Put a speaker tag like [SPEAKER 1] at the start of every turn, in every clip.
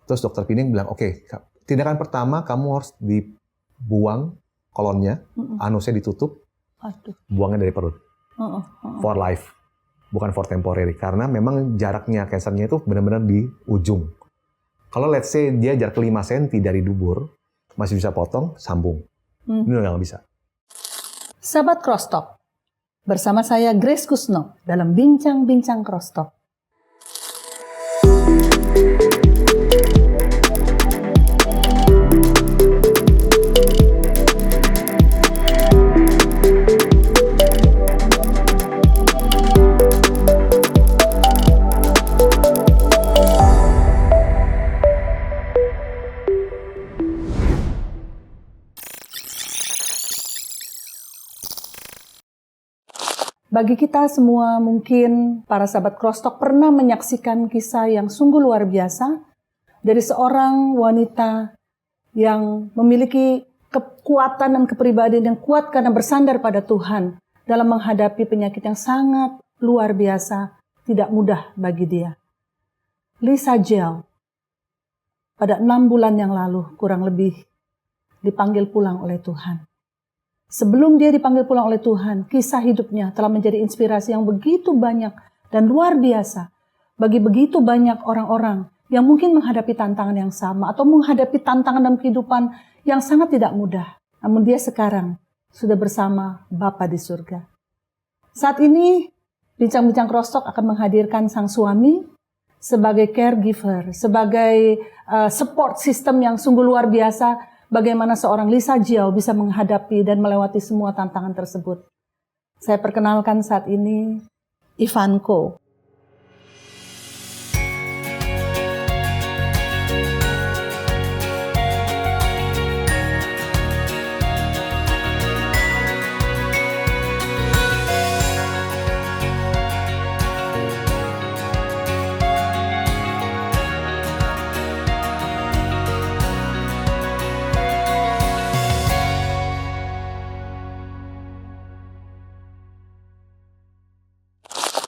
[SPEAKER 1] Terus dokter Pining bilang, oke, tindakan pertama kamu harus dibuang kolonnya, anusnya ditutup, buangnya dari perut. For life, bukan for temporary. Karena memang jaraknya kansernya itu benar-benar di ujung. Kalau let's say dia jarak 5 cm dari dubur, masih bisa potong, sambung. Ini udah nggak bisa.
[SPEAKER 2] Sahabat Crosstalk, bersama saya Grace Kusno dalam Bincang-Bincang Crosstalk. Bagi kita semua mungkin para sahabat Crosstalk pernah menyaksikan kisah yang sungguh luar biasa dari seorang wanita yang memiliki kekuatan dan kepribadian yang kuat karena bersandar pada Tuhan dalam menghadapi penyakit yang sangat luar biasa, tidak mudah bagi dia. Lisa Jiao pada 6 bulan yang lalu kurang lebih dipanggil pulang oleh Tuhan. Sebelum dia dipanggil pulang oleh Tuhan, kisah hidupnya telah menjadi inspirasi yang begitu banyak dan luar biasa bagi begitu banyak orang-orang yang mungkin menghadapi tantangan yang sama atau menghadapi tantangan dalam kehidupan yang sangat tidak mudah. Namun dia sekarang sudah bersama Bapa di surga. Saat ini, Bincang-Bincang Crosstalk akan menghadirkan sang suami sebagai caregiver, sebagai support system yang sungguh luar biasa. Bagaimana seorang Lisa Jiao bisa menghadapi dan melewati semua tantangan tersebut. Saya perkenalkan saat ini Ivanko.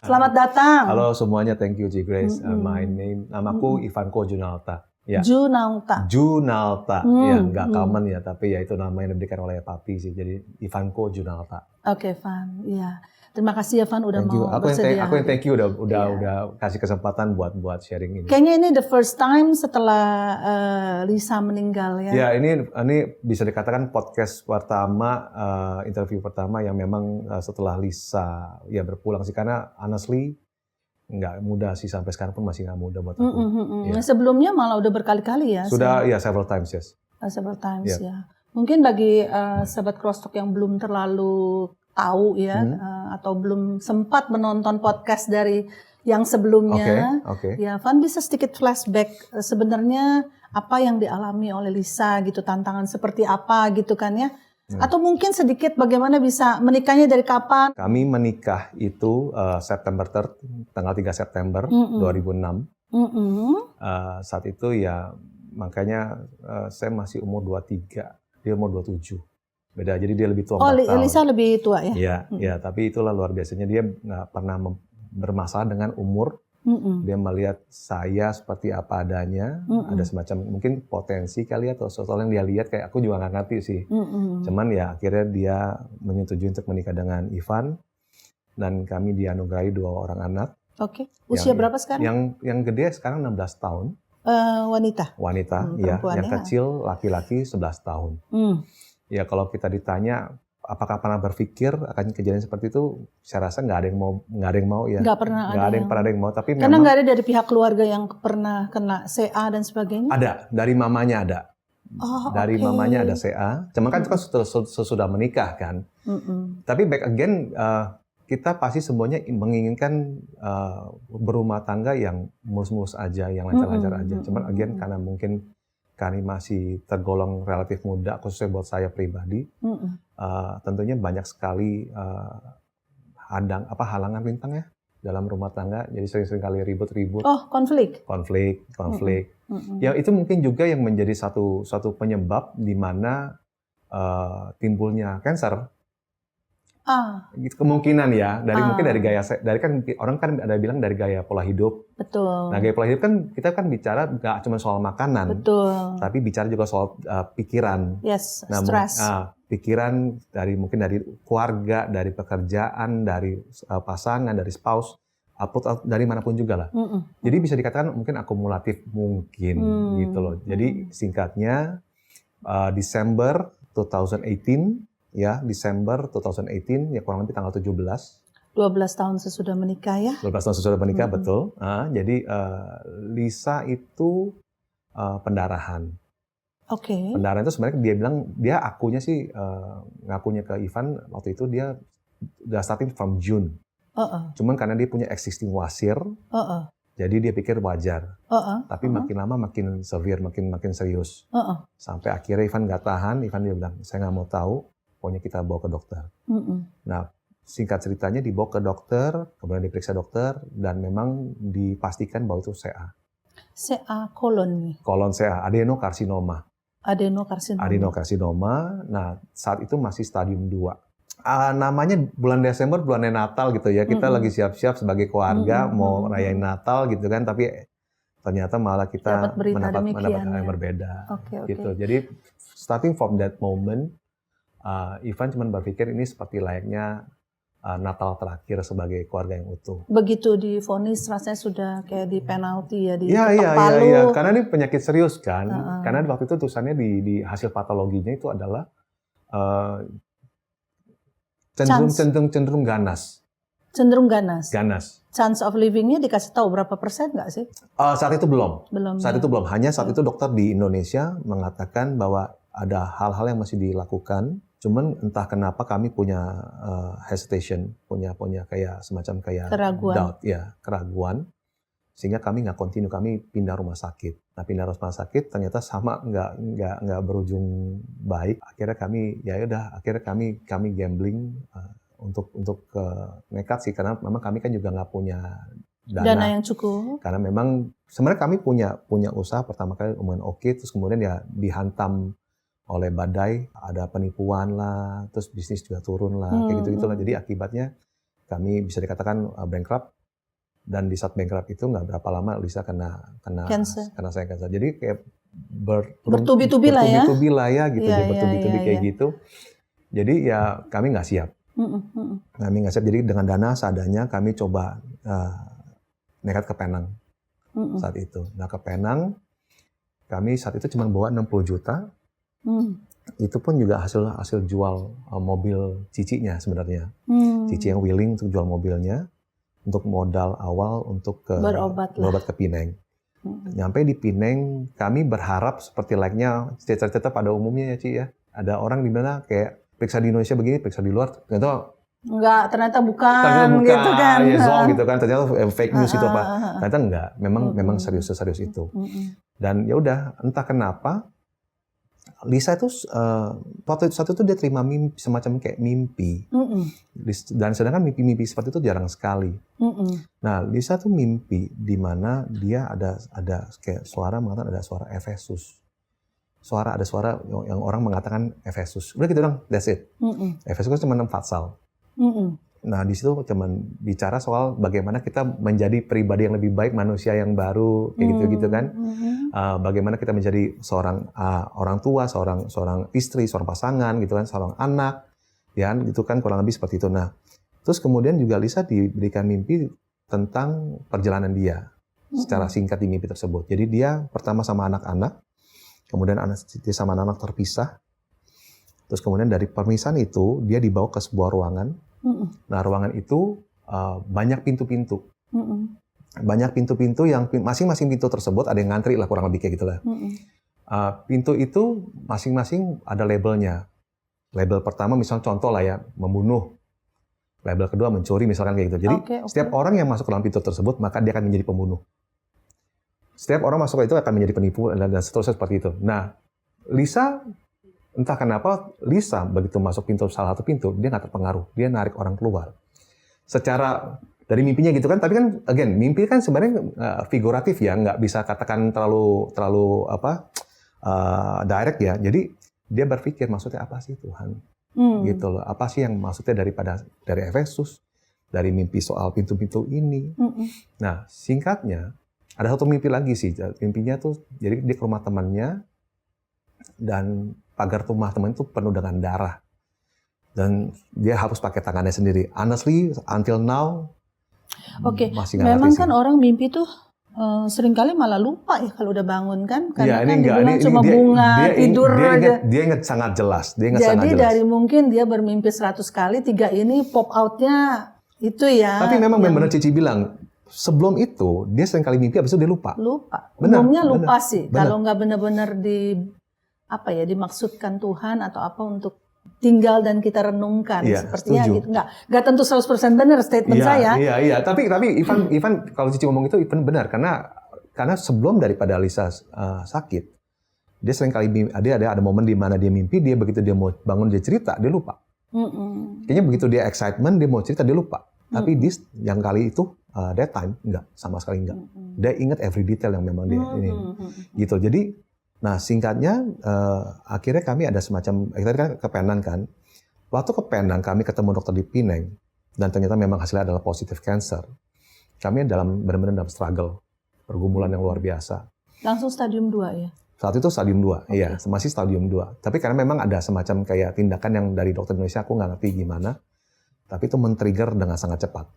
[SPEAKER 2] Selamat datang.
[SPEAKER 1] Halo semuanya, thank you Ci Grace. Namaku Ivanko Junalta. Ya.
[SPEAKER 2] Junalta.
[SPEAKER 1] Ya, nggak common ya, tapi ya itu nama yang diberikan oleh papi sih. Jadi Ivanko Junalta.
[SPEAKER 2] Oke, Van. Iya. Terima kasih ya, Van, udah
[SPEAKER 1] thank
[SPEAKER 2] mau bersedia.
[SPEAKER 1] Aku yang thank you udah kasih kesempatan buat sharing ini.
[SPEAKER 2] Kayaknya ini the first time setelah Lisa meninggal ya.
[SPEAKER 1] Ya, ini bisa dikatakan podcast pertama, interview pertama yang memang setelah Lisa ya berpulang sih, karena honestly nggak mudah sih, sampai sekarang pun masih nggak mudah buat aku.
[SPEAKER 2] Ya. Sebelumnya malah udah berkali-kali ya.
[SPEAKER 1] Sudah ya several times yes.
[SPEAKER 2] Several times ya. Mungkin bagi sahabat Crosstalk yang belum terlalu tahu ya, atau belum sempat menonton podcast dari yang sebelumnya, ya Van bisa sedikit flashback sebenarnya apa yang dialami oleh Lisa gitu, tantangan seperti apa gitu kan ya, atau mungkin sedikit bagaimana bisa menikahnya dari kapan?
[SPEAKER 1] Kami menikah itu tanggal 3 September 2006. Saat itu ya makanya saya masih umur 23, dia umur 27. Beda, jadi dia lebih tua 4 tahun.
[SPEAKER 2] Oh, Lisa lebih tua ya?
[SPEAKER 1] Iya, tapi itulah luar biasanya, dia nggak pernah bermasalah dengan umur. Dia melihat saya seperti apa adanya, ada semacam mungkin potensi kali atau sesuatu yang dia lihat, kayak aku juga nggak ngerti sih. Cuman ya akhirnya dia menyetujui untuk menikah dengan Ivan, dan kami dianugerahi 2 orang anak.
[SPEAKER 2] Oke, usia berapa sekarang?
[SPEAKER 1] Yang gede sekarang 16 tahun.
[SPEAKER 2] Wanita,
[SPEAKER 1] ya. Yang kecil laki-laki 11 tahun. Ya kalau kita ditanya apakah pernah berpikir akan kejadian seperti itu, saya rasa nggak ada yang mau ya.
[SPEAKER 2] Nggak ada yang mau.
[SPEAKER 1] Tapi
[SPEAKER 2] karena nggak ada dari pihak keluarga yang pernah kena CA dan sebagainya.
[SPEAKER 1] Ada, dari mamanya ada. Mamanya ada CA. Cuman kan itu kan sesudah menikah kan. Tapi back again, kita pasti semuanya menginginkan berumah tangga yang mulus-mulus aja, yang lancar-lancar aja. Cuman again karena mungkin kami masih tergolong relatif muda, khususnya buat saya pribadi, tentunya banyak sekali halangan rintang ya dalam rumah tangga, jadi sering-sering kali ribut-ribut.
[SPEAKER 2] Oh, konflik.
[SPEAKER 1] Ya itu mungkin juga yang menjadi satu penyebab di mana timbulnya kanker. Gitu, kemungkinan ya, mungkin dari gaya, dari kan orang kan ada bilang dari gaya pola hidup.
[SPEAKER 2] Betul.
[SPEAKER 1] Nah, gaya pola hidup kan kita kan bicara nggak cuma soal makanan,
[SPEAKER 2] betul,
[SPEAKER 1] tapi bicara juga soal pikiran.
[SPEAKER 2] Yes,
[SPEAKER 1] nah,
[SPEAKER 2] stres.
[SPEAKER 1] Pikiran mungkin dari keluarga, dari pekerjaan, dari pasangan, dari spouse, dari manapun juga lah. Jadi bisa dikatakan mungkin akumulatif mungkin gitu loh. Jadi singkatnya Desember 2018. Ya, Desember 2018, ya kurang lebih tanggal 17.
[SPEAKER 2] 12 tahun sesudah menikah ya?
[SPEAKER 1] 12 tahun sesudah menikah, betul. Jadi Lisa itu pendarahan.
[SPEAKER 2] Oke.
[SPEAKER 1] Pendarahan itu sebenarnya dia bilang, dia ngakunya ke Ivan, waktu itu dia udah starting from June. Cuman karena dia punya existing wasir, jadi dia pikir wajar. Tapi makin lama makin severe, makin serius. Sampai akhirnya Ivan nggak tahan, Ivan dia bilang, saya nggak mau tahu. Pokoknya kita bawa ke dokter. Nah, singkat ceritanya dibawa ke dokter, kemudian diperiksa dokter, dan memang dipastikan bahwa itu CA.
[SPEAKER 2] CA kolon nih?
[SPEAKER 1] Kolon CA, adenokarsinoma. Adenokarsinoma. Nah, saat itu masih stadium 2. Namanya bulan Desember, bulan Natal gitu ya. Kita lagi siap-siap sebagai keluarga, mau rayain Natal gitu kan, tapi ternyata malah kita mendapat yang berbeda. Gitu. Jadi, starting from that moment, Ivan cuma berpikir ini seperti layaknya Natal terakhir sebagai keluarga yang utuh.
[SPEAKER 2] Begitu divonis rasanya sudah kayak di penalti ya, di
[SPEAKER 1] palu. Iya. Karena ini penyakit serius kan. Karena waktu itu tulisannya di hasil patologinya itu adalah cenderung ganas.
[SPEAKER 2] Cenderung ganas?
[SPEAKER 1] Ganas.
[SPEAKER 2] Chance of living-nya dikasih tahu berapa persen nggak sih?
[SPEAKER 1] Saat itu belum.
[SPEAKER 2] Saat
[SPEAKER 1] itu belum. Hanya saat itu dokter di Indonesia mengatakan bahwa ada hal-hal yang masih dilakukan. Cuman entah kenapa kami punya hesitation, punya kayak semacam kayak
[SPEAKER 2] keraguan.
[SPEAKER 1] Doubt, ya, keraguan. Sehingga kami nggak continue, kami pindah rumah sakit. Nah, pindah rumah sakit ternyata sama nggak berujung baik. Akhirnya kami gambling untuk nekat sih, karena memang kami kan juga nggak punya
[SPEAKER 2] dana yang cukup.
[SPEAKER 1] Karena memang sebenarnya kami punya usaha pertama kali lumayan oke, terus kemudian ya dihantam oleh badai, ada penipuan lah, terus bisnis juga turun lah, kayak gitu-gitulah. Jadi akibatnya kami bisa dikatakan bankrupt, dan di saat bankrupt itu nggak berapa lama Lisa kena
[SPEAKER 2] cancer.
[SPEAKER 1] Jadi kayak
[SPEAKER 2] bertubi-tubi lah
[SPEAKER 1] ya gitu, bertubi-tubi kayak gitu. Jadi ya kami nggak siap. Jadi dengan dana seadanya kami coba nekat ke Penang saat itu. Nah, ke Penang kami saat itu cuma bawa 60 juta. Itu pun juga hasil jual mobil cicinya sebenarnya. Cici yang willing untuk jual mobilnya untuk modal awal untuk berobat ke Pineng. Nyampe di Pineng, kami berharap seperti layaknya cerita-cerita pada umumnya ya Ci ya. Ada orang di mana kayak periksa di Indonesia begini, periksa di luar,
[SPEAKER 2] ternyata bukan gitu kan.
[SPEAKER 1] Ya zong gitu kan, ternyata fake news gitu apa. Ternyata enggak, memang serius itu. Dan ya udah, entah kenapa Lisa itu saat itu dia terima semacam kayak mimpi. Dan sedangkan mimpi-mimpi seperti itu jarang sekali. Nah, Lisa tuh mimpi di mana dia ada kayak suara mengatakan ada suara Efesus. Ada suara yang orang mengatakan Efesus. Udah gitu dong, that's it. Efesus cuma 6 pasal. Nah, di situ cuma bicara soal bagaimana kita menjadi pribadi yang lebih baik, manusia yang baru, kayak gitu kan. Bagaimana kita menjadi seorang orang tua, seorang istri, seorang pasangan, gitu kan, seorang anak, ya, gitu kan, kurang lebih seperti itu. Nah, terus kemudian juga Lisa diberikan mimpi tentang perjalanan dia, secara singkat di mimpi tersebut. Jadi dia pertama sama anak-anak, kemudian dia sama anak-anak terpisah, terus kemudian dari permisahan itu dia dibawa ke sebuah ruangan. Nah, ruangan itu banyak pintu-pintu. Banyak pintu-pintu yang masing-masing pintu tersebut ada yang ngantri lah, kurang lebih kayak gitulah. Pintu itu masing-masing ada labelnya. Label pertama misalnya contoh lah ya, membunuh. Label kedua mencuri misalkan kayak gitu. Jadi setiap orang yang masuk ke dalam pintu tersebut maka dia akan menjadi pembunuh. Setiap orang masuk ke itu akan menjadi penipu dan seterusnya seperti itu. Nah, Lisa entah kenapa Lisa begitu masuk salah satu pintu, dia nggak terpengaruh, dia narik orang keluar. Secara dari mimpinya gitu kan, tapi kan again mimpi kan sebenarnya figuratif ya, nggak bisa katakan terlalu direct ya. Jadi dia berpikir maksudnya apa sih Tuhan? Gitu loh. Apa sih yang maksudnya dari Efesus, dari mimpi soal pintu-pintu ini. Nah, singkatnya, ada satu mimpi lagi sih. Mimpinya tuh, jadi dia ke rumah temannya, dan pagar rumah teman itu penuh dengan darah. Dan dia harus pakai tangannya sendiri. Honestly, until now, masih nggak ngerti
[SPEAKER 2] memang
[SPEAKER 1] sih.
[SPEAKER 2] kan orang mimpi tuh seringkali malah lupa ya kalau udah bangun kan. Karena kan dibilang cuma
[SPEAKER 1] dia,
[SPEAKER 2] bunga, tidur aja.
[SPEAKER 1] Dia ingat sangat jelas.
[SPEAKER 2] Jadi dari mungkin dia bermimpi 100 kali, 3 ini pop out-nya itu ya.
[SPEAKER 1] Tapi memang benar Cici bilang, sebelum itu dia sering kali mimpi, habis itu dia lupa.
[SPEAKER 2] Umumnya lupa sih. Kalau nggak benar-benar dimaksudkan Tuhan atau apa untuk tinggal dan kita renungkan. Sepertinya
[SPEAKER 1] setuju.
[SPEAKER 2] gitu. Nggak tentu 100% benar statement saya.
[SPEAKER 1] Iya. Tapi Ivan kalau Cici ngomong itu Ivan benar karena sebelum daripada Lisa sakit, dia sering kali ada momen di mana dia mimpi, dia begitu dia mau bangun dia cerita, dia lupa. Kayaknya begitu dia excitement, dia mau cerita, dia lupa. Tapi yang kali itu that time enggak, sama sekali enggak. Dia ingat every detail yang memang dia ini. Gitu. Jadi, nah singkatnya akhirnya kami ada semacam, kita kan ke Penang kan. Waktu ke Penang kami ketemu dokter di Pineng dan ternyata memang hasilnya adalah positif cancer. Kami benar-benar dalam struggle, pergumulan yang luar biasa.
[SPEAKER 2] Langsung stadium 2 ya?
[SPEAKER 1] Saat itu stadium 2, iya, masih stadium 2. Tapi karena memang ada semacam kayak tindakan yang dari dokter Indonesia, aku nggak ngerti gimana, tapi itu men-trigger dengan sangat cepat.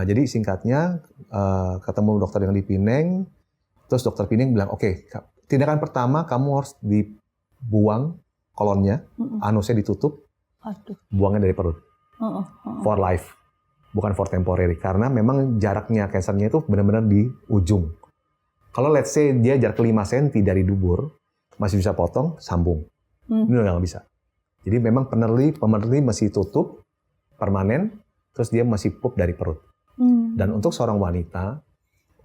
[SPEAKER 1] Jadi singkatnya, ketemu dokter yang di Pineng, terus dokter Pineng bilang, oke, tindakan pertama kamu harus dibuang kolonnya, anusnya ditutup, buangnya dari perut. For life, bukan for temporary. Karena memang jaraknya kansernya itu benar-benar di ujung. Kalau let's say dia jarak 5 cm dari dubur, masih bisa potong, sambung. Ini udah nggak bisa. Jadi memang pemerli masih tutup, permanen, terus dia masih pup dari perut. Dan untuk seorang wanita,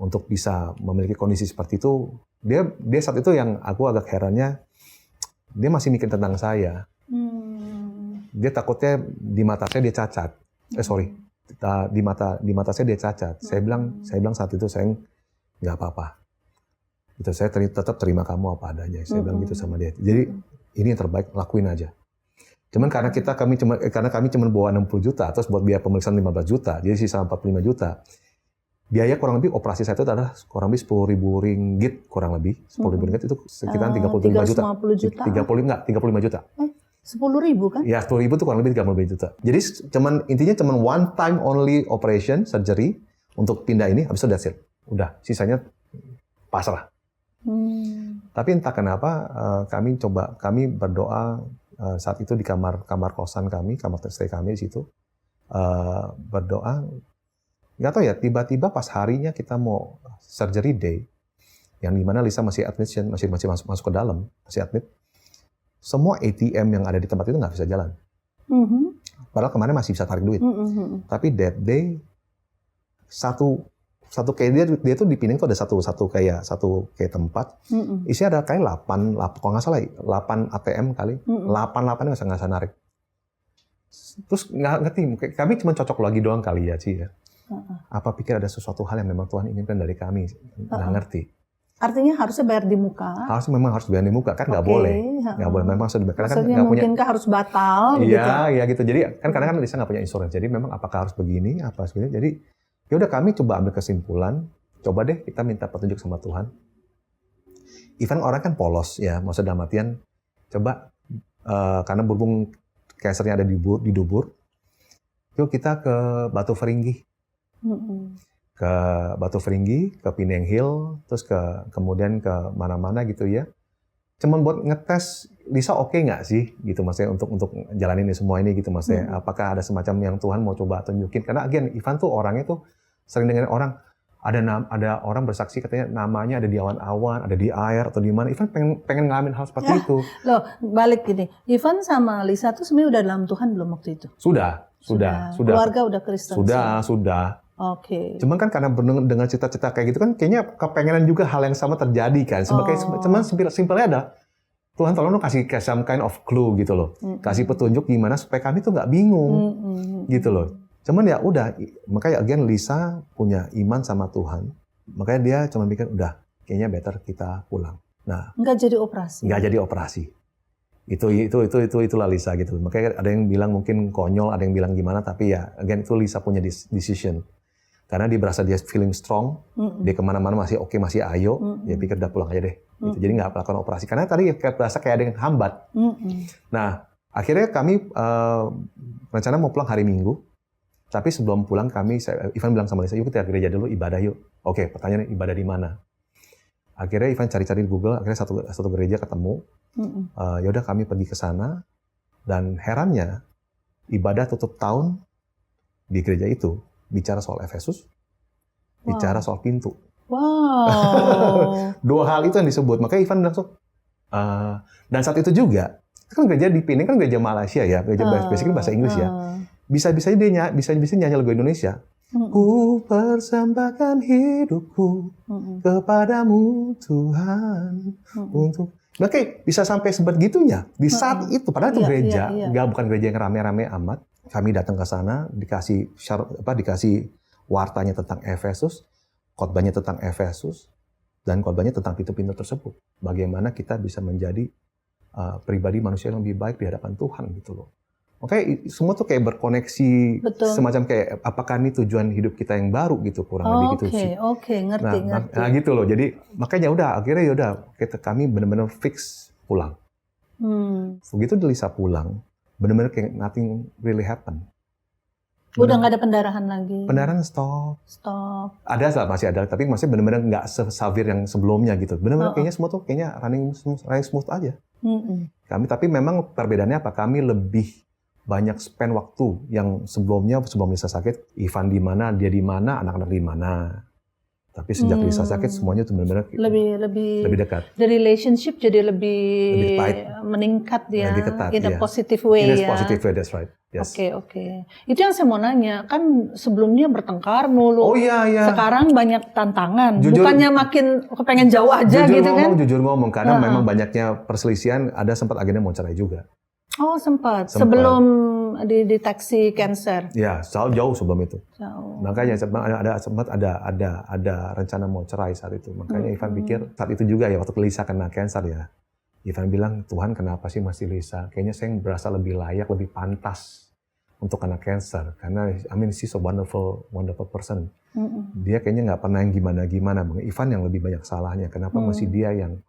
[SPEAKER 1] untuk bisa memiliki kondisi seperti itu, dia saat itu yang aku agak herannya, dia masih mikir tentang saya. Dia takutnya di mata saya dia cacat. Di mata saya dia cacat. Saya bilang saat itu saya nggak apa-apa. Itu saya tetap terima kamu apa adanya. Saya bilang gitu sama dia. Jadi ini yang terbaik, lakuin aja. Cuman karena kami cuma bawa 60 juta, terus buat biaya pemeriksaan 15 juta, jadi sisa 45 juta. Biaya kurang lebih operasi saya itu adalah kurang lebih 10.000 ringgit kurang lebih. 10.000 ringgit itu sekitar 35 juta. 35 juta.
[SPEAKER 2] 10.000 kan?
[SPEAKER 1] Ya, 10.000 itu kurang lebih 35 juta. Jadi intinya cuma one time only operation, surgery, untuk pindah ini, habis itu that's it. Udah, sisanya pasrah. Tapi entah kenapa kami berdoa saat itu di kamar kosan kami, kamar stay kami di situ, berdoa. Nggak tahu ya, tiba-tiba pas harinya kita mau surgery day, yang dimana Lisa masih admission, masih masuk ke dalam, masih admit. Semua ATM yang ada di tempat itu nggak bisa jalan. Padahal kemarin masih bisa tarik duit. Tapi that day satu kayak dia tuh di Pinang tuh ada satu kayak tempat. Isinya ada kayak 8 kalau nggak salah 8 ATM kali. 8 nggak bisa narik. Terus nggak ngerti, kami cuma cocok lagi doang kali ya, Ci ya. Apa pikir ada sesuatu hal yang memang Tuhan inginkan dari kami? Nggak ngerti.
[SPEAKER 2] Artinya harusnya bayar di muka.
[SPEAKER 1] Memang harus bayar di muka, kan nggak boleh. Nggak boleh, memang sudah karena kan
[SPEAKER 2] nggak punya. Mungkinkah harus batal?
[SPEAKER 1] Iya gitu. Jadi kan kadang Lisa nggak punya insurans. Jadi memang apakah harus begini, apa sebagainya. Jadi ya udah kami coba ambil kesimpulan. Coba deh kita minta petunjuk sama Tuhan. Even orang kan polos ya, maksudnya dalam artian coba karena berhubung kansernya ada di dubur. Yuk kita ke Batu Feringgi. Ke Batu Feringgi, ke Pinang Hill, terus kemudian ke mana-mana gitu ya. Cuman buat ngetes Lisa oke nggak sih gitu maksudnya untuk jalanin ini semua ini gitu maksudnya. Apakah ada semacam yang Tuhan mau coba tunjukin? Karena again Ivan tuh orangnya tuh sering dengerin orang ada orang bersaksi katanya namanya ada di awan-awan, ada di air atau di mana. Ivan pengen ngalamin hal seperti itu.
[SPEAKER 2] Loh, balik gini. Ivan sama Lisa tuh sebenarnya udah dalam Tuhan belum waktu itu?
[SPEAKER 1] Sudah.
[SPEAKER 2] Keluarga udah Kristen?
[SPEAKER 1] Sudah.
[SPEAKER 2] Oke.
[SPEAKER 1] Cuman kan karena dengan cita-cita kayak gitu kan kayaknya kepengenan juga hal yang sama terjadi kan. Cuman simpelnya ada Tuhan tolong dong kasih some kind of clue gitu loh. Kasih petunjuk gimana supaya kami tuh nggak bingung gitu loh. Cuman ya udah, makanya again Lisa punya iman sama Tuhan. Makanya dia cuma mikir udah kayaknya better kita pulang. Nah,
[SPEAKER 2] nggak jadi operasi.
[SPEAKER 1] Itulah Lisa gitu. Makanya ada yang bilang mungkin konyol, ada yang bilang gimana, tapi ya again itu Lisa punya decision. Karena dia berasa dia feeling strong, dia kemana-mana masih oke, masih ayo, dia pikir udah pulang aja deh. Gitu. Jadi nggak melakukan operasi. Karena tadi berasa kayak ada yang hambat. Nah, akhirnya kami rencana mau pulang hari Minggu. Tapi sebelum pulang Ivan bilang sama Lisa, yuk kita gereja dulu, ibadah yuk. Oke, pertanyaannya ibadah di mana? Akhirnya Ivan cari-cari di Google, akhirnya satu gereja ketemu. Yaudah kami pergi ke sana. Dan herannya, ibadah tutup tahun di gereja itu bicara soal Efesus, bicara soal pintu.
[SPEAKER 2] Wow.
[SPEAKER 1] Dua hal itu yang disebut. Makanya Ivan bilang, dan saat itu juga, kan gereja di Pineng kan gereja Malaysia ya, gereja basically bahasa Inggris ya. Bisa-bisa dia nyanyi lagu Indonesia. Ku persembahkan hidupku kepadamu Tuhan untuk. Oke, bisa sampai sebegitunya di saat itu. Padahal itu gereja, bukan gereja yang rame-rame amat. Kami datang ke sana, dikasih wartanya tentang Efesus, khotbahnya tentang Efesus, dan khotbahnya tentang pintu-pintu tersebut. Bagaimana kita bisa menjadi pribadi manusia yang lebih baik di hadapan Tuhan gitu loh. Oke, semua tuh kayak berkoneksi. Betul. Semacam kayak apakah ini tujuan hidup kita yang baru gitu, kurang lebih gitu sih.
[SPEAKER 2] Oke, ngerti.
[SPEAKER 1] Nah gitu loh. Jadi makanya akhirnya kami benar-benar fix pulang. Begitu Lisa pulang, benar-benar kayak nothing really happen.
[SPEAKER 2] Udah nggak ada pendarahan lagi.
[SPEAKER 1] Pendarahan stop. Masih ada, tapi masih benar-benar nggak se-severe yang sebelumnya gitu. Benar-benar kayaknya semua tuh kayaknya running smooth aja. Tapi memang perbedaannya apa? Kami lebih banyak spend waktu yang sebelum Lisa sakit, Ivan di mana, dia di mana, anak-anak di mana. Tapi sejak Lisa sakit semuanya tuh benar-benar lebih dekat.
[SPEAKER 2] The relationship jadi lebih meningkat ya,
[SPEAKER 1] lebih ketat,
[SPEAKER 2] in a positive way ya.
[SPEAKER 1] In a positive way, that's right. Yes.
[SPEAKER 2] Oke. Itu yang saya mau nanya, kan sebelumnya bertengkar mulu.
[SPEAKER 1] Oh iya.
[SPEAKER 2] Sekarang banyak tantangan. Bukannya makin kepengen jauh aja gitu kan?
[SPEAKER 1] Jujur ngomong, karena memang banyaknya perselisihan, ada sempat agennya mau cerai juga.
[SPEAKER 2] Oh sempat. Sebelum dideteksi cancer.
[SPEAKER 1] Ya, jauh sebelum itu. Makanya ada rencana mau cerai saat itu. Makanya Ivan pikir saat itu juga ya waktu Lisa kena cancer ya. Ivan bilang, Tuhan kenapa sih masih Lisa? Kayaknya saya berasa lebih layak, lebih pantas untuk kena cancer. Karena she's a wonderful person. Dia kayaknya nggak pernah yang gimana-gimana. Ivan yang lebih banyak salahnya. Kenapa masih dia yang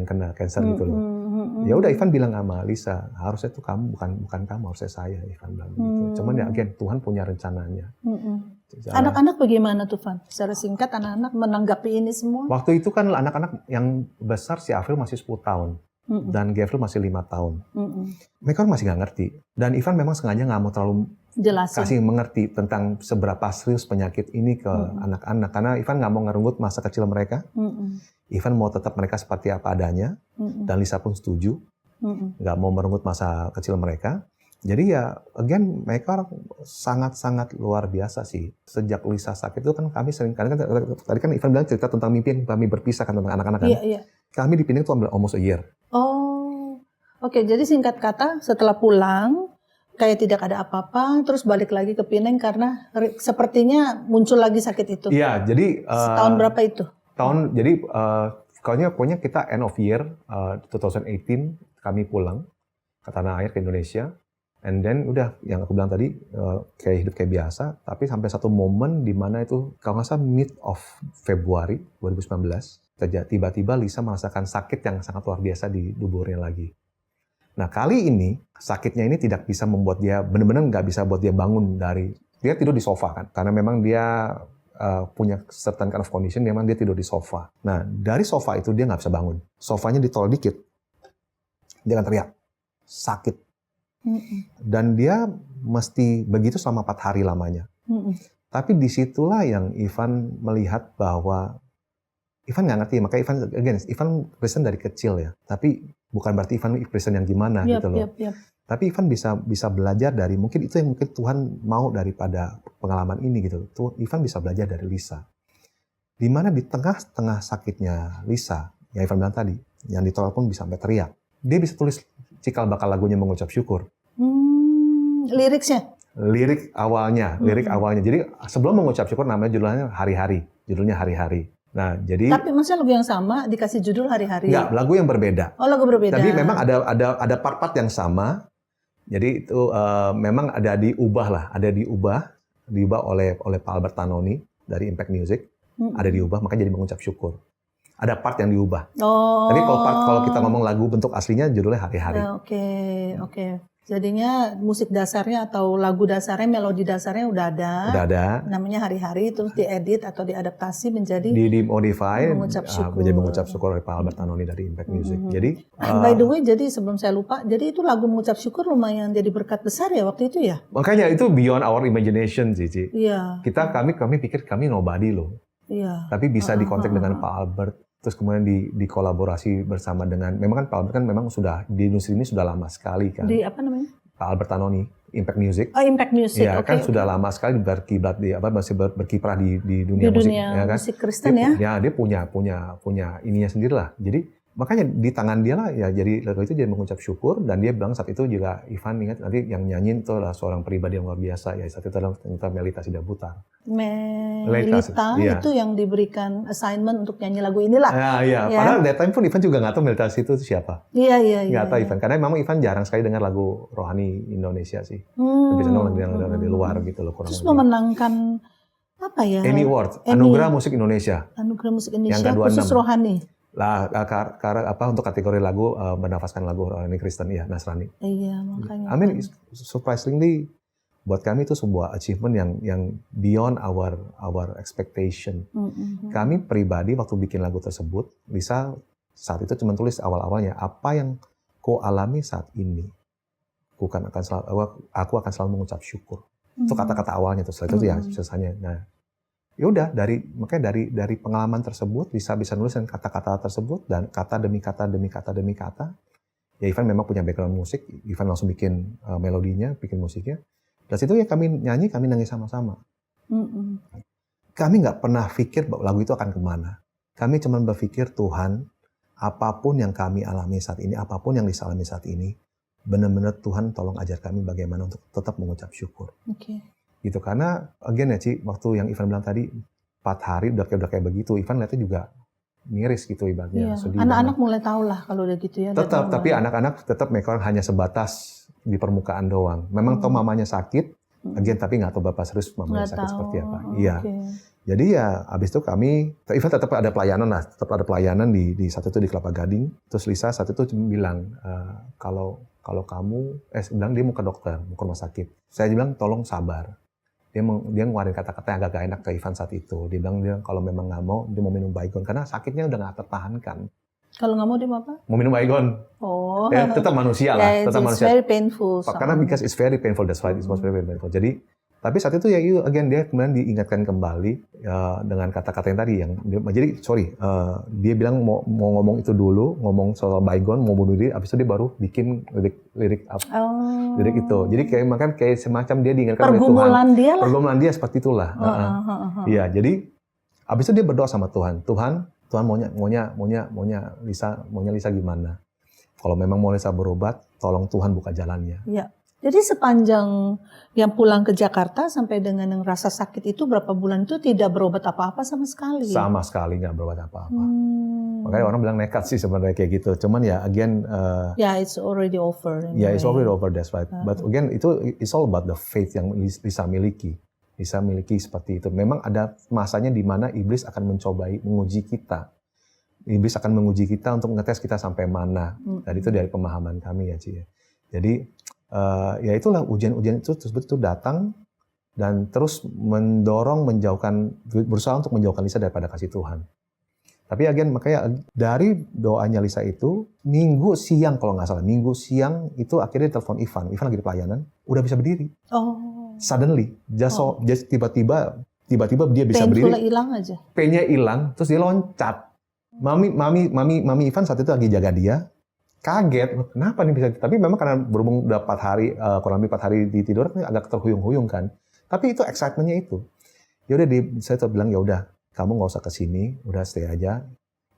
[SPEAKER 1] kena cancer gitu loh. Ya udah Ivan bilang sama Lisa, harusnya tuh kamu bukan kamu, harusnya saya. Ivan bilang gitu. Cuman ya again Tuhan punya rencananya.
[SPEAKER 2] Anak-anak bagaimana tuh Van? Secara singkat anak-anak menanggapi ini semua?
[SPEAKER 1] Waktu itu kan anak-anak yang besar si Avril masih 10 tahun. Dan Gavril masih 5 tahun. Mereka masih nggak ngerti. Dan Ivan memang sengaja nggak mau terlalu kasih mengerti tentang seberapa serius penyakit ini ke anak-anak. Karena Ivan nggak mau ngerenggut masa kecil mereka. Ivan mau tetap mereka seperti apa adanya. Dan Lisa pun setuju. Nggak mau merenggut masa kecil mereka. Jadi ya, again, mereka sangat-sangat luar biasa sih. Sejak Lisa sakit itu kan kami sering, tadi kan Ivan bilang cerita tentang mimpi yang kami berpisah kan tentang anak-anak kan.
[SPEAKER 2] Iya.
[SPEAKER 1] Kami di Pinang itu almost a year.
[SPEAKER 2] Oh, oke. Jadi singkat kata, setelah pulang, kayak tidak ada apa-apa, terus balik lagi ke Pinang karena sepertinya muncul lagi sakit itu.
[SPEAKER 1] Iya, jadi...
[SPEAKER 2] tahun berapa itu?
[SPEAKER 1] Pokoknya kita end of year, 2018, kami pulang ke tanah air, ke Indonesia. And then udah yang aku bilang tadi kayak hidup kayak biasa, tapi sampai satu momen di mana itu kalau nggak salah mid of Februari 2019 tiba-tiba Lisa merasakan sakit yang sangat luar biasa di tubuhnya lagi. Nah kali ini sakitnya ini tidak bisa membuat dia benar-benar nggak bisa buat dia bangun dari dia tidur di sofa kan karena memang dia punya certain kind of condition memang dia tidur di sofa. Nah dari sofa itu dia nggak bisa bangun. Sofanya ditolak dikit dia akan teriak sakit. Dan dia mesti begitu selama 4 hari lamanya. Tapi disitulah yang Ivan melihat bahwa Ivan nggak ngerti, makanya Ivan Kristen dari kecil ya. Tapi bukan berarti Ivan Kristen yang gimana gitu loh. Tapi Ivan bisa belajar dari mungkin itu yang mungkin Tuhan mau daripada pengalaman ini gitu. Ivan bisa belajar dari Lisa. Di mana di tengah-tengah sakitnya Lisa, yang Ivan bilang tadi, yang ditolak pun bisa sampai teriak. Dia bisa tulis cikal bakal lagunya mengucap syukur.
[SPEAKER 2] Liriknya?
[SPEAKER 1] Lirik awalnya. Jadi sebelum mengucap syukur namanya judulnya hari-hari. Nah, jadi
[SPEAKER 2] tapi maksudnya lagu yang sama dikasih judul hari-hari.
[SPEAKER 1] Enggak, lagu yang berbeda.
[SPEAKER 2] Oh, lagu berbeda.
[SPEAKER 1] Tapi memang ada part-part yang sama. Jadi itu memang ada diubah oleh Pak Albert Tanoni dari Impact Music. Ada diubah, makanya jadi mengucap syukur. Ada part yang diubah.
[SPEAKER 2] Oh.
[SPEAKER 1] Tapi kalau kita ngomong lagu bentuk aslinya judulnya hari-hari.
[SPEAKER 2] Oke. Jadinya musik dasarnya atau lagu dasarnya, melodi dasarnya udah ada. Namanya hari-hari, terus diedit atau diadaptasi menjadi
[SPEAKER 1] dimodify
[SPEAKER 2] menjadi
[SPEAKER 1] mengucap syukur oleh Pak Albert Tanoni dari Impact Music. Jadi
[SPEAKER 2] by the way, jadi sebelum saya lupa, jadi itu lagu mengucap syukur lumayan jadi berkat besar ya waktu itu ya?
[SPEAKER 1] Makanya itu beyond our imagination, Cici.
[SPEAKER 2] Iya.
[SPEAKER 1] Kami pikir kami nobody loh.
[SPEAKER 2] Iya.
[SPEAKER 1] Tapi bisa dikontak dengan Pak Albert. Terus kemudian dikolaborasi bersama dengan, memang kan Pak Albert kan memang sudah di industri ini sudah lama sekali kan.
[SPEAKER 2] Di apa namanya?
[SPEAKER 1] Pak Albert Tanoni, Impact Music.
[SPEAKER 2] Oh, Impact Music.
[SPEAKER 1] Ya kan sudah lama sekali berkiblat masih berkiprah di dunia musik. Ya kan?
[SPEAKER 2] Musik Kristen ya.
[SPEAKER 1] Ya dia punya ininya sendiri lah. Jadi makanya di tangan dia lah ya, jadi lagu itu jadi mengucap syukur. Dan dia bilang saat itu juga, Ivan ingat nanti yang nyanyiin itu adalah seorang pribadi yang luar biasa ya, saat itu adalah Melita Sidaputar.
[SPEAKER 2] Melita
[SPEAKER 1] iya.
[SPEAKER 2] Itu yang diberikan assignment untuk nyanyi lagu inilah.
[SPEAKER 1] Iya. Padahal that time pun Ivan juga nggak tahu Melita itu siapa.
[SPEAKER 2] Iya.
[SPEAKER 1] Nggak tahu Ivan, karena memang Ivan jarang sekali dengar lagu rohani Indonesia sih. Lebih senang lagu di luar gitu loh.
[SPEAKER 2] Terus memenangkan apa ya?
[SPEAKER 1] Emmy Award, Anugerah Musik Indonesia.
[SPEAKER 2] Anugerah Musik Indonesia khusus rohani.
[SPEAKER 1] Lah untuk kategori lagu bernafaskan lagu rohani Kristen ya, Nasrani.
[SPEAKER 2] Iya, makanya.
[SPEAKER 1] I mean surprisingly buat kami itu sebuah achievement yang beyond our expectation. Kami pribadi waktu bikin lagu tersebut, Lisa saat itu cuma tulis awal-awalnya, apa yang kau alami saat ini, aku akan selalu mengucap syukur. Itu kata-kata awalnya, terus setelah itu ya sisanya. Nah, ya udah makanya dari pengalaman tersebut bisa nulis kata-kata tersebut, dan kata demi kata. Ya Ivan memang punya background musik, Ivan langsung bikin melodinya, bikin musiknya. Dari situ ya kami nangis sama-sama. Kami nggak pernah pikir bahwa lagu itu akan kemana. Kami cuma berpikir, Tuhan, apapun yang kami alami saat ini, apapun yang Lisa alami saat ini, benar-benar Tuhan tolong ajar kami bagaimana untuk tetap mengucap syukur. Gitu, karena again ya Ci, waktu yang Ivan bilang tadi 4 hari udah kayak begitu, Ivan lihatnya juga miris gitu ibaratnya.
[SPEAKER 2] Iya. Anak-anak mulai tahu lah kalau udah gitu ya.
[SPEAKER 1] Tapi anak-anak tetap mereka hanya sebatas di permukaan doang. Memang tahu mamanya sakit, again tapi nggak tahu bapak serius mamanya sakit seperti apa. Iya. Jadi ya abis itu Ivan tetap ada pelayanan di saat itu di Kelapa Gading. Terus Lisa saat itu bilang kalau kamu, bilang dia mau ke dokter, mau ke rumah sakit. Saya bilang tolong sabar. Dia ngeluarin kata-kata yang agak enak ke Ivan saat itu. Dia bilang kalau memang nggak mau, dia mau minum Baygon karena sakitnya udah nggak tertahankan.
[SPEAKER 2] Kalau nggak mau dia mau apa?
[SPEAKER 1] Mau minum Baygon.
[SPEAKER 2] Oh.
[SPEAKER 1] Ya, tetap manusia lah. Tetap manusia.
[SPEAKER 2] It's very painful.
[SPEAKER 1] Karena because it's very painful, that's why it was very painful. Jadi, tapi saat itu ya again dia kemudian diingatkan kembali dengan kata-kata yang tadi dia bilang mau ngomong itu dulu, ngomong soal Baygon, mau bunuh diri, abis itu dia baru bikin lirik itu. Jadi kayak semacam dia diingatkan oleh Tuhan. Pergumulan dia seperti itulah. Iya, jadi abis itu dia berdoa sama Tuhan. Tuhan maunya Lisa gimana? Kalau memang mau Lisa berobat, tolong Tuhan buka jalannya.
[SPEAKER 2] Iya. Jadi sepanjang yang pulang ke Jakarta sampai dengan yang rasa sakit itu berapa bulan itu tidak berobat apa-apa sama sekali?
[SPEAKER 1] Sama sekali nggak berobat apa-apa. Makanya orang bilang nekat sih sebenarnya kayak gitu. Cuman ya again.
[SPEAKER 2] It's already over.
[SPEAKER 1] It's already over, that's right. But again it's all about the faith yang Lisa miliki. Lisa miliki seperti itu. Memang ada masanya di mana iblis akan menguji kita. Iblis akan menguji kita untuk ngetes kita sampai mana. Dan itu dari pemahaman kami ya, Ci. Jadi ya itulah ujian-ujian itu tersebut itu datang dan terus berusaha untuk menjauhkan Lisa daripada kasih Tuhan. Tapi again makanya dari doanya Lisa itu minggu siang itu akhirnya telepon Ivan lagi di pelayanan, udah bisa berdiri. Suddenly, just tiba-tiba dia bisa berdiri.
[SPEAKER 2] Painful hilang aja.
[SPEAKER 1] Painnya hilang, terus dia loncat. Mami Ivan saat itu lagi jaga dia. Kaget, kenapa nih bisa? Tapi memang karena berhubung udah 4 hari, kurang lebih 4 hari di tidur, agak terhuyung-huyung kan. Tapi itu excitementnya itu. Ya udah, saya tuh bilang ya udah, kamu nggak usah kesini, udah stay aja.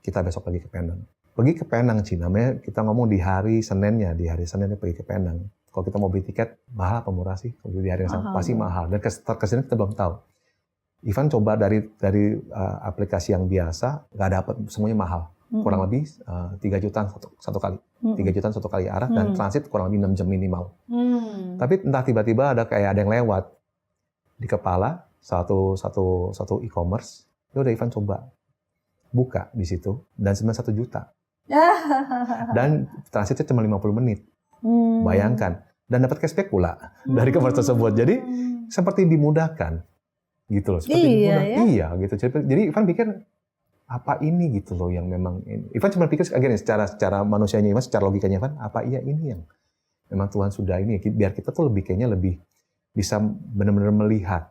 [SPEAKER 1] Kita besok pergi ke Penang. Pergi ke Penang, Ci, namanya kita ngomong di hari Seninnya pergi ke Penang. Kalau kita mau beli tiket, mahal apa murah sih? Kalau di hari yang sama, pasti mahal. Dan kesini kita belum tahu. Ivan coba dari aplikasi yang biasa, nggak dapat, semuanya mahal. Kurang lebih 3 jutaan satu kali. 3 jutaan satu kali arah, dan transit kurang lebih 6 jam minimal. Tapi entah tiba-tiba ada yang lewat di kepala, satu e-commerce, ya udah Ivan coba buka di situ, dan 1 juta. Dan transitnya cuma 50 menit. Bayangkan. Dan dapat cashback pula dari e-commerce tersebut. Jadi seperti dimudahkan gitu loh. Seperti dimudahkan. Ya? Iya gitu. Jadi Ivan pikir apa ini gitu loh yang memang ini. Ivan cuma pikir secara manusianya Ivan, secara logikanya Ivan, apa iya ini yang memang Tuhan sudah ini, biar kita tuh kayaknya lebih bisa benar-benar melihat.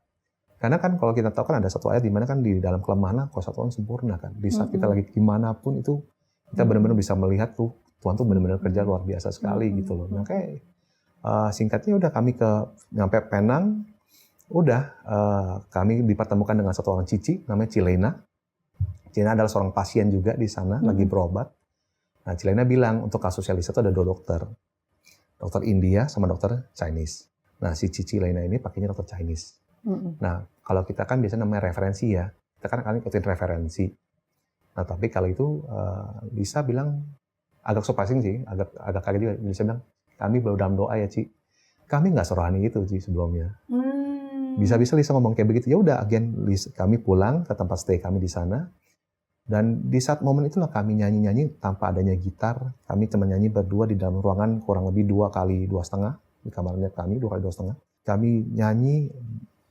[SPEAKER 1] Karena kan kalau kita tahu kan ada satu ayat di mana kan di dalam kelemahan kuasa Tuhan sempurna kan. Di saat kita lagi gimana pun itu kita benar-benar bisa melihat tuh Tuhan tuh benar-benar kerja luar biasa sekali gitu loh. Nah kayak singkatnya udah kami nyampe Penang, udah kami dipertemukan dengan satu orang cici namanya Cilena. Cilena adalah seorang pasien juga di sana lagi berobat. Nah Cilena bilang untuk kasus Elisa itu ada 2 dokter. Dokter India sama dokter Chinese. Nah si Cilena ini pakainya dokter Chinese. Nah kalau kita kan biasanya namanya referensi ya. Kita kan akan ikutin referensi. Nah tapi kalau itu Lisa bilang agak surprising sih, agak kaget juga. Lisa bilang, kami baru dalam doa ya Ci. Kami nggak serohani itu Ci sebelumnya. Bisa-bisa Lisa ngomong kayak begitu. Ya udah, kami pulang ke tempat stay kami di sana. Dan di saat momen itulah kami nyanyi-nyanyi tanpa adanya gitar. Kami cuma nyanyi berdua di dalam ruangan kurang lebih 2 kali 2,5 di kamarnya kami 2 kali 2,5. Kami nyanyi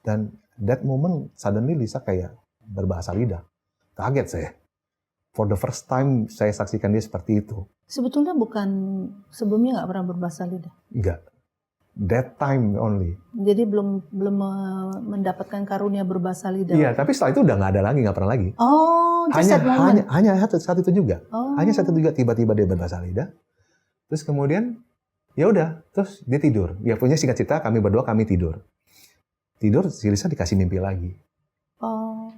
[SPEAKER 1] dan that moment suddenly Lisa kayak berbahasa lidah. Kaget saya. For the first time saya saksikan dia seperti itu.
[SPEAKER 2] Sebetulnya bukan sebelumnya nggak pernah berbahasa lidah.
[SPEAKER 1] Enggak. That time only.
[SPEAKER 2] Jadi belum mendapatkan karunia berbahasa lidah.
[SPEAKER 1] Iya, tapi setelah itu udah nggak ada lagi, nggak pernah lagi.
[SPEAKER 2] Oh,
[SPEAKER 1] hanya saat itu juga. Hanya saat itu juga tiba-tiba dia berbahasa lidah. Terus kemudian ya udah, terus dia tidur. Ya punya singkat cerita kami berdua kami tidur. Tidur, si Lisa dikasih mimpi lagi.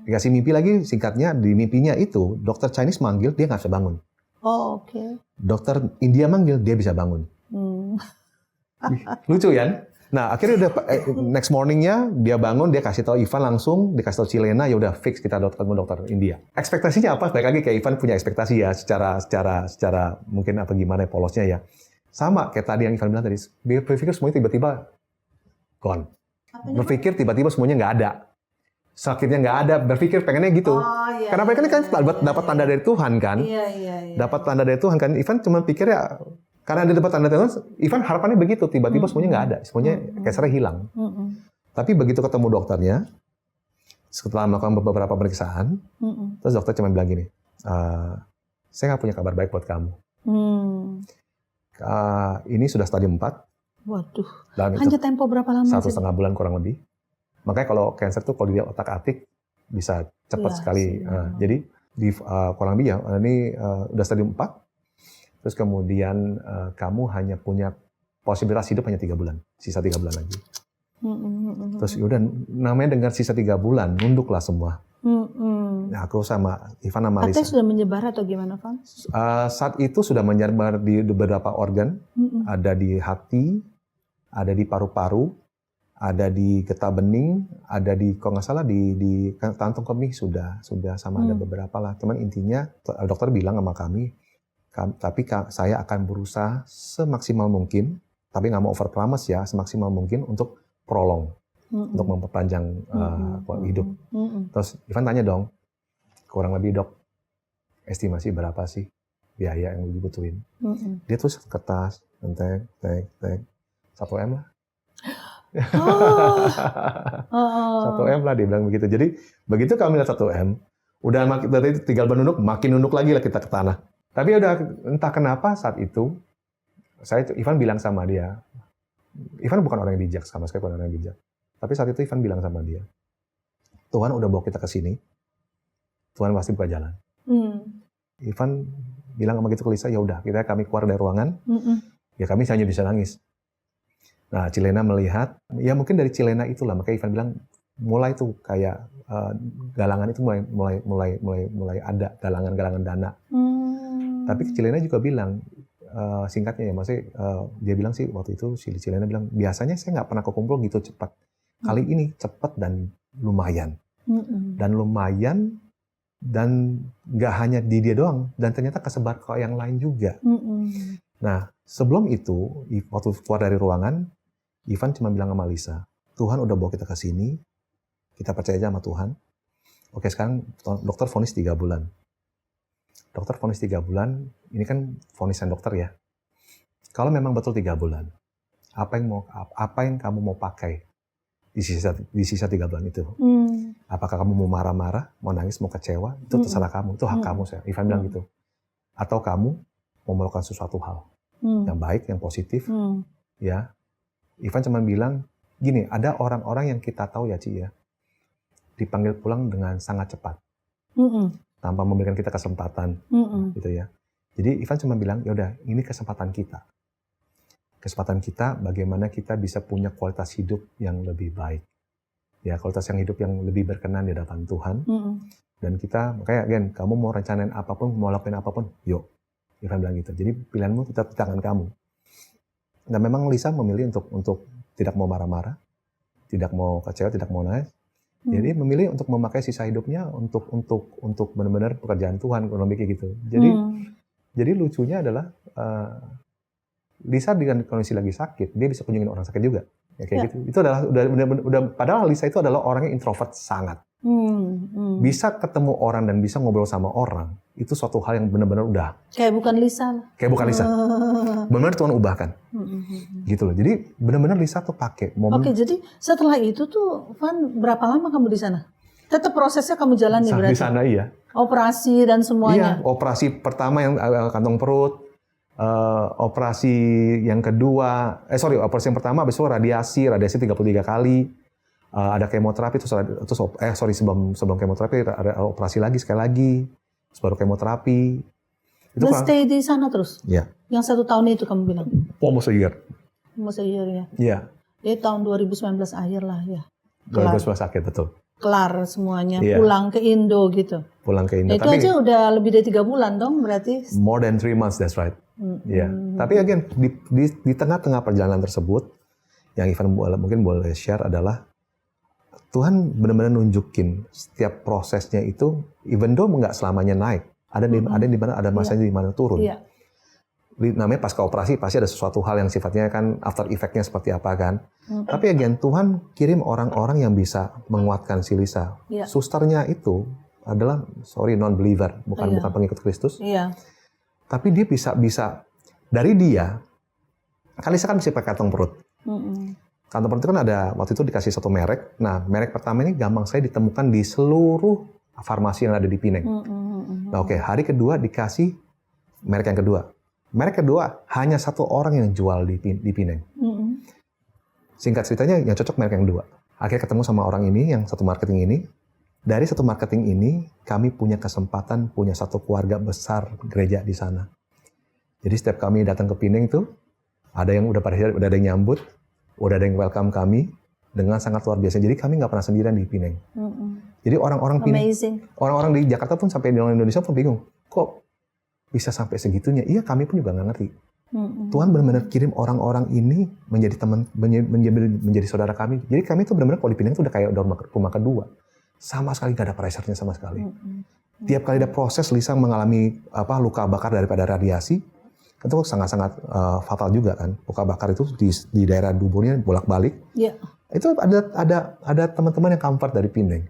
[SPEAKER 1] Dikasih mimpi lagi, singkatnya di mimpinya itu dokter Chinese manggil dia nggak bisa bangun.
[SPEAKER 2] Oke.
[SPEAKER 1] Dokter India manggil dia bisa bangun. Lucu ya? Nah akhirnya udah next morningnya dia bangun, dia kasih tahu Ivan langsung, dikasih tahu Cilena, ya udah fix kita ketemu dokter India. Ekspektasinya apa? Baik lagi kayak Ivan punya ekspektasi ya, secara mungkin apa gimana polosnya ya. Sama kayak tadi yang Ivan bilang tadi, berpikir semuanya tiba-tiba gone. Berpikir tiba-tiba semuanya nggak ada. Sakitnya nggak ada, berpikir pengennya gitu. Karena mereka kan dapat tanda dari Tuhan kan. Dapat tanda dari Tuhan kan. Ivan cuma pikir ya, karena dia dapat tanda dari Tuhan, Ivan harapannya begitu. Tiba-tiba semuanya nggak ada, semuanya kesernya hilang. Tapi begitu ketemu dokternya, setelah melakukan beberapa pemeriksaan, terus dokter cuma bilang gini, saya nggak punya kabar baik buat kamu. Ini sudah stadium 4.
[SPEAKER 2] Waduh, hanya tempo berapa lama?
[SPEAKER 1] 1,5 bulan kurang lebih. Makanya kalau cancer tuh kalau dia otak-atik bisa cepat sekali. Jadi di kurang lebih ya ini udah stadium 4. Terus kemudian kamu hanya punya posibilitas hidup hanya 3 bulan, sisa 3 bulan lagi. Terus yaudah namanya dengar sisa 3 bulan, nunduklah semua. Nah, aku sama Ivan sama Lisa.
[SPEAKER 2] Katanya sudah menyebar atau gimana, Van?
[SPEAKER 1] Saat itu sudah menyebar di beberapa organ, ada di hati, ada di paru-paru, ada di getah bening, ada di kalau nggak salah di kantong kemih sudah sama ada beberapa lah. Cuman intinya dokter bilang sama kami, tapi saya akan berusaha semaksimal mungkin, tapi nggak mau over promise ya, semaksimal mungkin untuk prolong, untuk memperpanjang hidup. Terus Ivan tanya dong, kurang lebih dok, estimasi berapa sih biaya yang dibutuhin? Dia tuh kertas, tek, 1M lah. 1M lah dia bilang begitu. Jadi begitu kami lihat 1M, udah dari tinggal menunduk, makin nunduk lagi lah kita ke tanah. Tapi udah entah kenapa saat itu, Ivan bilang sama dia, Ivan bukan orang yang bijak, sama sekali bukan orang yang bijak. Tapi saat itu Ivan bilang sama dia, Tuhan udah bawa kita ke sini, Tuhan pasti buka jalan. Ivan bilang sama gitu ke Lisa, ya udah kami keluar dari ruangan, ya kami hanya bisa nangis. Nah, Cilena melihat, ya mungkin dari Cilena itulah, makanya Ivan bilang mulai tuh kayak galangan itu mulai ada galangan dana. Tapi Cilena juga bilang, singkatnya ya, maksudnya dia bilang sih waktu itu si Cilena bilang biasanya saya nggak pernah kekumpul gitu cepat. Kali ini cepat dan lumayan. Dan lumayan, dan nggak hanya di dia doang, dan ternyata kesebar ke yang lain juga. Nah, sebelum itu, waktu keluar dari ruangan, Ivan cuma bilang sama Lisa, Tuhan udah bawa kita ke sini, kita percaya aja sama Tuhan. Oke, sekarang dokter vonis 3 bulan. Dokter vonis 3 bulan, ini kan vonisan dokter ya. Kalau memang betul 3 bulan, apa yang kamu mau pakai di sisa 3 bulan itu? Apakah kamu mau marah-marah, mau nangis, mau kecewa? Itu terserah kamu, itu hak kamu. Ivan bilang gitu. Atau kamu mau melakukan sesuatu hal yang baik, yang positif, ya. Ivan cuma bilang, gini, ada orang-orang yang kita tahu ya, Ci, ya, dipanggil pulang dengan sangat cepat, tanpa memberikan kita kesempatan, gitu ya. Jadi Ivan cuma bilang, ya udah, ini kesempatan kita. Kesempatan kita, bagaimana kita bisa punya kualitas hidup yang lebih baik. Ya, kualitas yang hidup yang lebih berkenan di hadapan Tuhan. Dan kita, makanya, again, kamu mau rencanain apapun, mau lakuin apapun, yuk. Ivan bilang gitu. Jadi pilihanmu tetap di tangan kamu. Dan memang Lisa memilih untuk tidak mau marah-marah, tidak mau kecewa, tidak mau nangis. Jadi memilih untuk memakai sisa hidupnya untuk benar-benar pekerjaan Tuhan, kurang lebih kayak gitu. Jadi lucunya adalah Lisa dengan kondisi lagi sakit, dia bisa kunjungin orang sakit juga. Ya kayak gitu. Itu adalah udah padahal Lisa itu adalah orang yang introvert sangat. Bisa ketemu orang dan bisa ngobrol sama orang, itu suatu hal yang benar-benar udah
[SPEAKER 2] kayak bukan Lisa.
[SPEAKER 1] Benar-benar Tuhan ubahkan. Gitu loh. Jadi benar-benar Lisa tuh pakai momen.
[SPEAKER 2] Oke, jadi setelah itu tuh Van, berapa lama kamu di sana? Tetap prosesnya kamu jalani berarti?
[SPEAKER 1] Di sana iya.
[SPEAKER 2] Operasi dan semuanya?
[SPEAKER 1] Iya, operasi pertama yang kantong perut, operasi yang kedua, operasi yang pertama habis itu radiasi 33 kali. Ada kemoterapi, sebelum kemoterapi ada operasi lagi sekali lagi, baru kemoterapi.
[SPEAKER 2] Itu stay di sana terus?
[SPEAKER 1] Iya.
[SPEAKER 2] Yang 1 tahun itu kamu bilang?
[SPEAKER 1] Almost a year.
[SPEAKER 2] Almost a year ya?
[SPEAKER 1] Iya.
[SPEAKER 2] Jadi tahun 2019 akhir lah ya?
[SPEAKER 1] 2019 akhir, betul.
[SPEAKER 2] Kelar semuanya, pulang ke Indo gitu?
[SPEAKER 1] Pulang ke Indo.
[SPEAKER 2] Itu aja udah lebih dari 3 bulan dong berarti?
[SPEAKER 1] More than 3 months, that's right. Iya. Tapi again, di tengah-tengah perjalanan tersebut, yang Ivan mungkin boleh share adalah, Tuhan benar-benar nunjukin setiap prosesnya itu, even though nggak selamanya naik, ada di mana ada masanya di mana turun. Namanya pasca operasi pasti ada sesuatu hal yang sifatnya kan after effect-nya seperti apa kan. Tapi again Tuhan kirim orang-orang yang bisa menguatkan si Lisa. Susternya itu adalah non-believer, bukan pengikut Kristus. Tapi dia bisa dari dia. Kan Lisa kan bisa pakai kantong perut. Kantong perut itu kan ada, waktu itu dikasih satu merek. Nah, merek pertama ini gampang saya ditemukan di seluruh farmasi yang ada di Pineng. Nah, oke, hari kedua dikasih merek yang kedua. Merek kedua hanya 1 orang yang jual di Pineng. Singkat ceritanya yang cocok merek yang kedua. Akhirnya ketemu sama orang ini, yang satu marketing ini. Dari satu marketing ini, kami punya kesempatan punya satu keluarga besar gereja di sana. Jadi setiap kami datang ke Pineng tuh, ada yang udah ada yang nyambut, udah ada yang welcome kami dengan sangat luar biasa. Jadi kami nggak pernah sendirian di Pineng. Jadi orang-orang Pineng, orang-orang di Jakarta pun sampai di Indonesia pun bingung, kok bisa sampai segitunya? Iya, kami pun juga nggak ngerti. Tuhan benar-benar kirim orang-orang ini menjadi teman, menjadi saudara kami. Jadi kami tuh benar-benar kalau di Pineng tuh udah kayak rumah kedua. Sama sekali nggak ada pressure-nya sama sekali. Tiap kali ada proses Lisa mengalami luka bakar daripada radiasi. Itu sangat-sangat fatal juga kan. Luka bakar itu di daerah duburnya bolak-balik. Itu ada teman-teman yang comfort dari Pineng.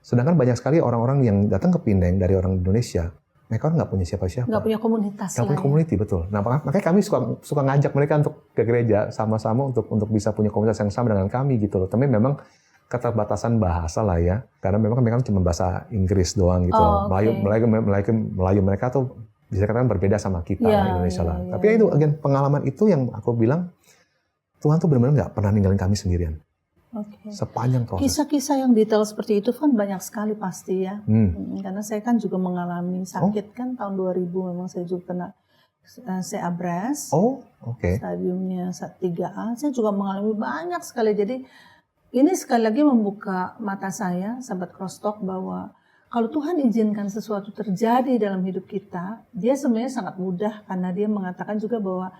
[SPEAKER 1] Sedangkan banyak sekali orang-orang yang datang ke Pineng dari orang Indonesia, mereka nggak punya siapa-siapa.
[SPEAKER 2] Nggak punya komunitas.
[SPEAKER 1] Nggak punya community, betul. Nah, makanya kami suka ngajak mereka untuk ke gereja sama-sama untuk bisa punya komunitas yang sama dengan kami gitu loh. Tapi memang keterbatasan bahasa lah ya. Karena memang mereka cuma bahasa Inggris doang gitu. Melayu mereka tuh bisa katakan berbeda sama kita Indonesia lah. Tapi itu pengalaman itu yang aku bilang, Tuhan tuh benar-benar nggak pernah ninggalin kami sendirian. Sepanjang proses.
[SPEAKER 2] Kisah-kisah yang detail seperti itu kan banyak sekali pasti ya. Karena saya kan juga mengalami sakit kan tahun 2000 memang saya juga kena CA breast. Stadiumnya 3A. Saya juga mengalami banyak sekali. Jadi ini sekali lagi membuka mata saya, sahabat Crosstalk, bahwa kalau Tuhan izinkan sesuatu terjadi dalam hidup kita, dia sebenarnya sangat mudah karena dia mengatakan juga bahwa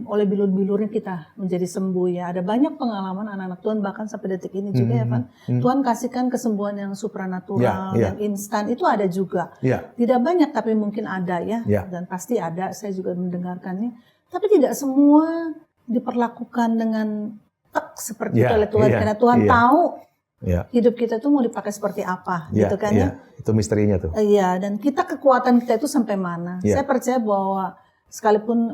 [SPEAKER 2] oleh bilur-bilurnya kita menjadi sembuh ya. Ada banyak pengalaman anak-anak Tuhan bahkan sampai detik ini juga ya Van. Tuhan kasihkan kesembuhan yang supranatural, yang instan itu ada juga. Tidak banyak tapi mungkin ada ya. Dan pasti ada, saya juga mendengarkannya. Tapi tidak semua diperlakukan dengan seperti itu oleh Tuhan. Karena Tuhan tahu hidup kita tuh mau dipakai seperti apa gitu kan ya.
[SPEAKER 1] Itu misterinya tuh.
[SPEAKER 2] Iya, dan kekuatan kita itu sampai mana. Saya percaya bahwa sekalipun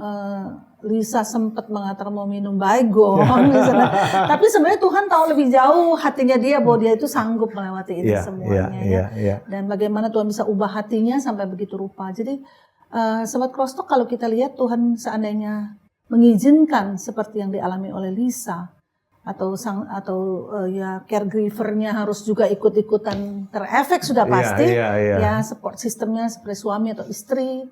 [SPEAKER 2] Lisa sempat mengatakan mau minum baygon, tapi sebenarnya Tuhan tahu lebih jauh hatinya dia bahwa dia itu sanggup melewati itu semuanya. Dan bagaimana Tuhan bisa ubah hatinya sampai begitu rupa. Jadi Sobat Crosstalk, kalau kita lihat Tuhan seandainya mengizinkan seperti yang dialami oleh Lisa, atau ya caregivernya harus juga ikut-ikutan terefek sudah pasti, ya support sistemnya seperti suami atau istri,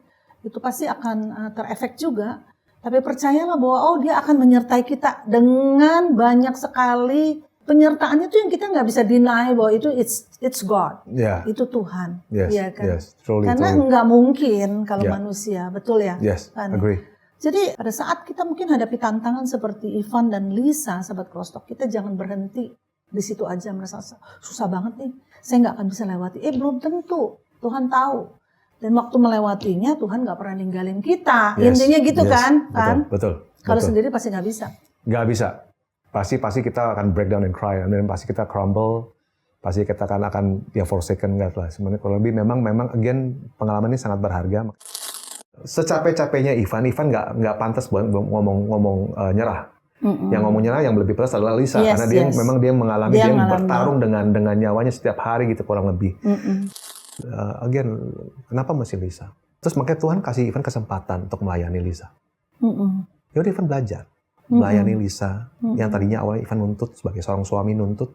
[SPEAKER 2] itu pasti akan terefek juga. Tapi percayalah bahwa dia akan menyertai kita dengan banyak sekali penyertaannya itu yang kita nggak bisa deny bahwa itu it's God, itu Tuhan, ya kan? Karena nggak mungkin kalau manusia, betul ya?
[SPEAKER 1] Agree.
[SPEAKER 2] Jadi pada saat kita mungkin hadapi tantangan seperti Ivan dan Lisa, Sobat Crosstalk, kita jangan berhenti di situ aja merasa susah banget nih, saya nggak akan bisa lewati. Belum tentu, Tuhan tahu. Dan waktu melewatinya Tuhan nggak pernah ninggalin kita. Intinya gitu kan?
[SPEAKER 1] Betul.
[SPEAKER 2] Kalau sendiri pasti nggak bisa.
[SPEAKER 1] Nggak bisa. Pasti kita akan breakdown and cry, dan pasti kita crumble, pasti kita akan forsaken God lah. Sebenarnya kalau lebih memang again pengalaman ini sangat berharga. Secapek-capeknya Ivan nggak pantas buat ngomong nyerah. Yang ngomong nyerah yang lebih pedas adalah Lisa, karena dia memang mengalami dia bertarung dengan nyawanya setiap hari gitu kurang lebih. Again, kenapa masih Lisa? Terus makanya Tuhan kasih Ivan kesempatan untuk melayani Lisa. Ya udah Ivan belajar melayani Lisa yang tadinya awalnya Ivan nuntut sebagai seorang suami nuntut.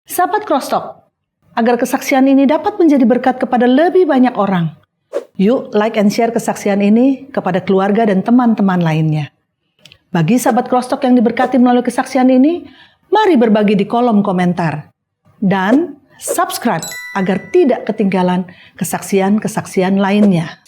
[SPEAKER 2] Sahabat Crosstalk, agar kesaksian ini dapat menjadi berkat kepada lebih banyak orang, yuk like and share kesaksian ini kepada keluarga dan teman-teman lainnya. Bagi sahabat Crosstalk yang diberkati melalui kesaksian ini, mari berbagi di kolom komentar. Dan subscribe agar tidak ketinggalan kesaksian-kesaksian lainnya.